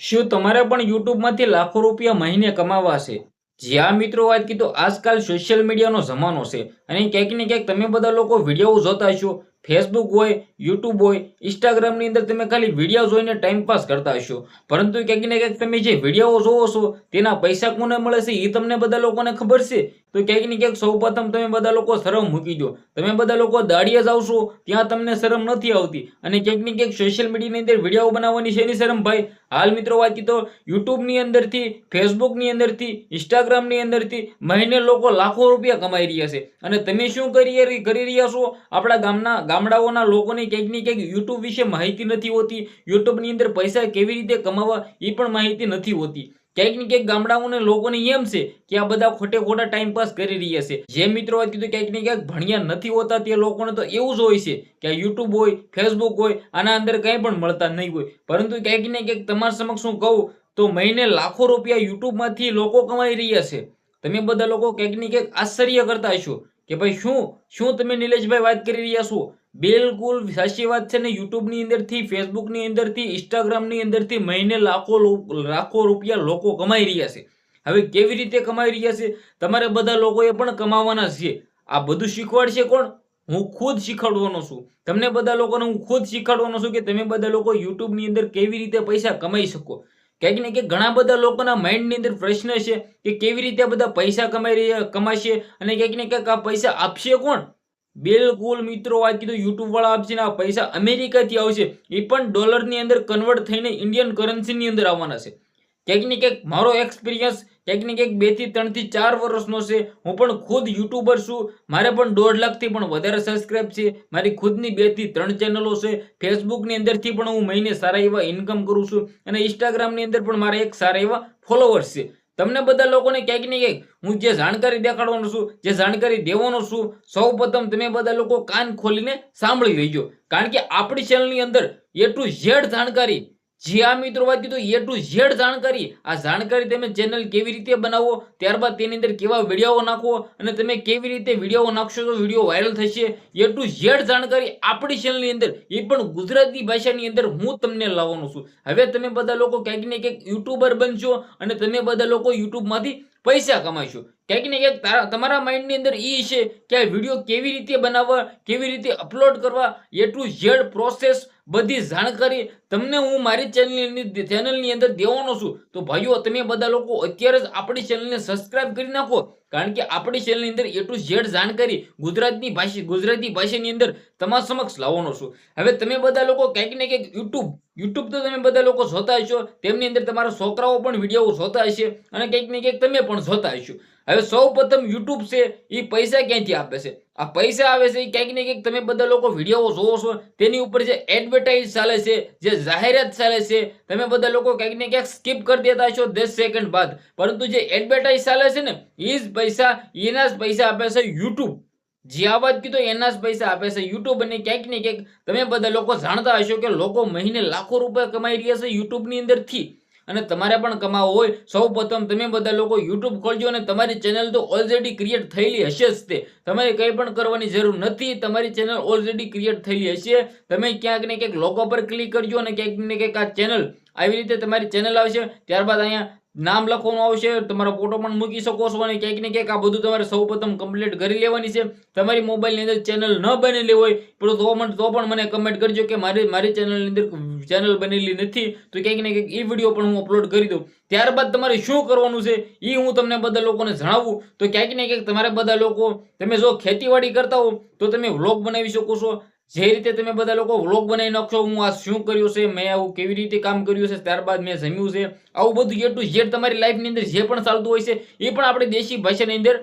શું તમારે પણ યુટ્યુબમાંથી લાખો રૂપિયા મહિને કમાવા છે? જી હા મિત્રો, વાત કીધું આજકાલ સોશિયલ મીડિયાનો જમાનો છે અને ક્યાંક ને ક્યાંક તમે બધા લોકો વિડીયો જોતા હશો. ફેસબુક હોય, યુટ્યુબ હોય, ઇન્સ્ટાગ્રામની અંદર તમે ખાલી વિડીયો જોઈને ટાઈમ પાસ કરતા હશો. પરંતુ ક્યાંક ને ક્યાંક તમે જે વિડીયો જોવો છો તેના પૈસા કોને મળે છે એ તમને બધા લોકોને ખબર છે? તો ક્યાંક ને ક્યાંક સૌપ્રથમ તમે બધા લોકો શરમ મૂકી દો. તમે બધા લોકો દાડિયા જાવ છો ત્યાં તમને શરમ નથી આવતી અને ક્યાંક ને ક્યાંક સોશિયલ મીડિયાની અંદર વિડીયો બનાવવાની છે એની શરમ ભાઈ. હાલ મિત્રો વાત કીધો યુટ્યુબની અંદરથી, ફેસબુકની અંદરથી, ઇન્સ્ટાગ્રામની અંદરથી મહિને લોકો લાખો રૂપિયા કમાઈ રહ્યા છે. અને તમે શું કરી રહ્યા છો? આપણા ગામડાઓના લોકોને ક્યાંક ને ક્યાંક યુટ્યુબ વિશે માહિતી નથી હોતી. યુટ્યુબની અંદર પૈસા કેવી રીતે કમાવા એ પણ માહિતી નથી હોતી. ક્યાંક ને ક્યાંક ગામડાઓના લોકોને એમ છે કે આ બધા ખોટે ખોટા ટાઈમ પાસ કરી રહ્યા છે. જે મિત્રો વાત કીધું ક્યાંક ને ક્યાંક ભણ્યા નથી હોતા તે લોકોને તો એવું જ હોય છે કે યુટ્યુબ હોય, ફેસબુક હોય, આના અંદર કંઈ પણ મળતા નહીં હોય. પરંતુ ક્યાંક ને ક્યાંક તમારા સમક્ષ હું કહું તો મહિને લાખો રૂપિયા યુટ્યુબમાંથી લોકો કમાઈ રહ્યા છે. તમે બધા લોકો ક્યાંક ને ક્યાંક આશ્ચર્ય કરતા હશો કે ભાઈ શું તમે નિલેશભાઈ વાત કરી રહ્યા છો? બિલકુલ સાચી વાત છે ને. યુટ્યુબની અંદરથી, ફેસબુકની અંદરથી, ઇન્સ્ટાગ્રામની અંદરથી મહિને લાખો રૂપિયા લોકો કમાઈ રહ્યા છે. હવે કેવી રીતે કમાઈ રહ્યા છે? તમારે બધા લોકોએ પણ કમાવાના છે. આ બધું શીખવાડશે કોણ? હું ખુદ શીખવાડવાનો છું. તમને બધા લોકોને હું ખુદ શીખવાડવાનો છું કે તમે બધા લોકો યુટ્યુબની અંદર કેવી રીતે પૈસા કમાઈ શકો. ક્યાંક ને ક્યાંક ઘણા બધા લોકોના માઇન્ડની અંદર પ્રશ્ન છે કે કેવી રીતે બધા પૈસા કમાશે અને ક્યાંક ને ક્યાંક આ પૈસા આપશે કોણ? બિલકુલ મિત્રો, વાત કીધું યુટ્યુબ વાળા આપશે ને આ પૈસા અમેરિકાથી આવશે. એ પણ ડોલરની અંદર કન્વર્ટ થઈને ઇન્ડિયન કરન્સીની અંદર આવવાના છે. ક્યાંક ને ક્યાંક મારો એક્સપિરિયન્સ ક્યાંક ને ક્યાંક 2 થી 3 થી 4 વર્ષનો છે. હું પણ ખુદ યુટ્યુબર છું. મારે પણ 1.5 લાખથી પણ વધારે સબસ્ક્રાઇબ છે. મારી ખુદની 2 થી 3 ચેનલો છે. ફેસબુકની અંદરથી પણ હું મહિને સારા એવા ઇન્કમ કરું છું અને ઇન્સ્ટાગ્રામની અંદર પણ મારા એક સારા એવા ફોલોવર્સ છે. તમને બધા લોકોને ક્યાંક ને ક્યાંક હું જે જાણકારી દેખાડવાનો છું, જે જાણકારી દેવાનો છું, સૌપ્રથમ તમે બધા લોકો કાન ખોલીને સાંભળી લેજો. કારણ કે આપણી ચેનલની અંદર A to Z જાણકારી, જી આ મિત્રો વાત કીધું A to Z જાણકારી. આ જાણકારી તમે ચેનલ કેવી રીતે બનાવો, ત્યારબાદ તેની અંદર કેવા વિડીયો નાખવો અને તમે કેવી રીતે વિડીયો નાખશો તો વિડીયો વાયરલ થશે, A to Z જાણકારી આપણી ચેનલની અંદર, એ પણ ગુજરાતી ભાષાની અંદર હું તમને લાવવાનો છું. હવે તમે બધા લોકો ક્યાંક ને ક્યાંક યુટ્યુબર બનશો અને તમે બધા લોકો યુટ્યુબમાંથી પૈસા કમાશો. ક્યાંક ને ક્યાંક તમારા માઇન્ડની અંદર એ છે કે આ વિડીયો કેવી રીતે બનાવવા, કેવી રીતે અપલોડ કરવા, A to Z પ્રોસેસ બધી જાણકારી તમને હું મારી ચેનલની અંદર દેવાનો છું. તો ભાઈઓ તમે બધા લોકો અત્યારે જ આપણી ચેનલને સબસ્ક્રાઇબ કરી નાખો. કારણ કે આપણી ચેનલની અંદર A to Z જાણકારી ગુજરાતી ભાષાની અંદર તમારા સમક્ષ લાવવાનો છું. હવે તમે બધા લોકો ક્યાંક ને ક્યાંક યુટ્યુબ તો તમે બધા લોકો જોતા હશો, તેમની અંદર તમારા છોકરાઓ પણ વિડીયો જોતા હશે અને ક્યાંક ને ક્યાંક તમે પણ જોતા હશો. હવે સૌપ્રથમ યુટ્યુબ છે એ પૈસા ક્યાંથી આપે છે? આ પૈસા આવે છે ક્યાંક ને ક્યાંક તમે બધા લોકો વિડીયો જોવો છો તેની ઉપર જે એડવર્ટાઇઝ ચાલે છે, જે જાહેરાત ચાલે છે, તમે બધા લોકો ક્યાંક ને ક્યાંક સ્કીપ કરી દેતા છો 10 સેકન્ડ બાદ. પરંતુ જે એડવર્ટાઇઝ ચાલે છે ને એ જ પૈસા, એના જ પૈસા આપે છે યુટ્યુબ. જે આ વાત કીધો એના જ પૈસા આપે છે યુટ્યુબ. અને ક્યાંક ને ક્યાંક તમે બધા લોકો જાણતા હશો કે લોકો મહિને લાખો રૂપિયા કમાઈ રહ્યા છે યુટ્યુબની અંદરથી. અને તમારે પણ કમાવો હોય, સૌપ્રથમ તમે બધા લોકો યુટ્યુબ ખોલજો અને તમારી ચેનલ તો ઓલરેડી ક્રિએટ થયેલી હશે જ તે. તમારે કંઈ પણ કરવાની જરૂર નથી. તમારી ચેનલ ઓલરેડી ક્રિએટ થયેલી હશે. તમે ક્યાંક ને ક્યાંક લોગો પર ક્લિક કરજો અને ક્યાંક ને ક્યાંક આ ચેનલ આવી રીતે તમારી ચેનલ આવશે. ત્યારબાદ અહીંયા નામ લખવાનું આવશે, તમારો ફોટો પણ મૂકી શકો છો અને ક્યાંક ને ક્યાંક આ બધું તમારે સૌપ્રથમ કમ્પ્લીટ કરી લેવાની છે. તમારી મોબાઈલની અંદર ચેનલ ન બનેલી હોય તો પણ મને કમેન્ટ કરજો કે મારી ચેનલની અંદર ચેનલ બનેલી નથી, તો ક્યાંક ને ક્યાંક એ વિડીયો પણ હું અપલોડ કરી દઉં. ત્યારબાદ તમારે શું કરવાનું છે એ હું તમને બધા લોકોને જણાવું. તો ક્યાંક ને ક્યાંક તમારે બધા લોકો, તમે જો ખેતીવાડી કરતા હો તો તમે વ્લોગ બનાવી શકો છો. જે રીતે તમે બધા લોકો વ્લોગ બનાવી નાખશો, હું આ શું કર્યું છે, મેં આવું કેવી રીતે કામ કર્યું છે, ત્યારબાદ મેં જમ્યું છે, આવું બધું A to Z તમારી લાઈફની અંદર જે પણ ચાલતું હોય છે એ પણ આપણે દેશી ભાષાની અંદર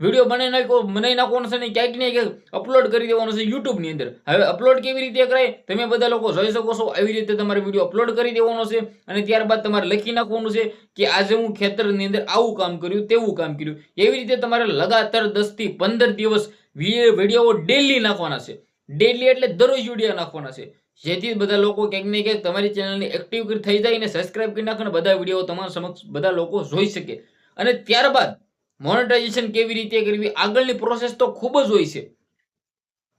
વિડીયો બનાવી નાખવાનો છે ને ક્યાંક ને ક્યાંક અપલોડ કરી દેવાનો છે યુટ્યુબની અંદર. હવે અપલોડ કેવી રીતે કરાય તમે બધા લોકો જોઈ શકો છો. આવી રીતે તમારે વિડીયો અપલોડ કરી દેવાનો છે અને ત્યારબાદ તમારે લખી નાખવાનું છે કે આજે હું ખેતરની અંદર આવું કામ કર્યું, તેવું કામ કર્યું. એવી રીતે તમારે લગાતાર 10 થી 15 દિવસ વિડીયો ડેલી નાખવાના છે. ડેલી એટલે દરરોજ વિડીયો નાખવાના છે, જેથી બધા લોકો ક્યાંક ને ક્યાંક તમારી ચેનલને એક્ટિવ થઈ જાય અને સબસ્ક્રાઇબ કરી નાખો અને બધા વિડીયો તમારા સમક્ષ બધા લોકો જોઈ શકે. અને ત્યારબાદ મોનેટાઇઝેશન કેવી રીતે કરવી, આગળની પ્રોસેસ તો ખૂબ જ હોય છે.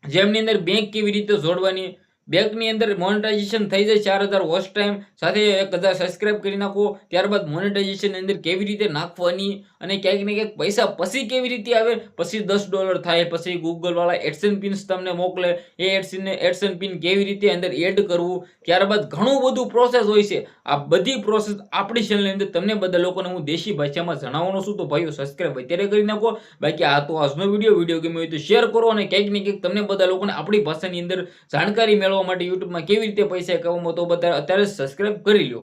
જેમની અંદર બેંક કેવી રીતે જોડવાની, બેંકની અંદર મોનેટાઇઝેશન થઈ જાય 4000 વોચ ટાઈમ સાથે 1000 સબસ્ક્રાઇબ કરી નાખો, ત્યારબાદ મોનેટાઇઝેશન અંદર કેવી રીતે નાખવાની અને ક્યાંક ને ક્યાંક પૈસા પછી કેવી રીતે આવે, પછી $10 થાય, પછી ગૂગલ વાળા એડસેન્સ પિન્સ તમને મોકલે, એ એડસેન્સ પિન કેવી રીતે અંદર એડ કરવું, ત્યારબાદ ઘણું બધું પ્રોસેસ હોય છે. આ બધી પ્રોસેસ આપણી ચેનલની અંદર તમને બધા લોકોને હું દેશી ભાષામાં જણાવવાનો છું. તો ભાઈઓ સબસ્ક્રાઇબ અત્યારે કરી નાખો. બાકી આ તો આજનો વિડીયો ગમ્યો હોય તો શેર કરો અને ક્યાંક ને ક્યાંક તમને બધા લોકોને આપણી ભાષાની અંદર જાણકારી મેળવવા માટે યુટ્યુબમાં કેવી રીતે પૈસા કમાવો તો બધા અત્યારે સબસ્ક્રાઇબ કરી લો.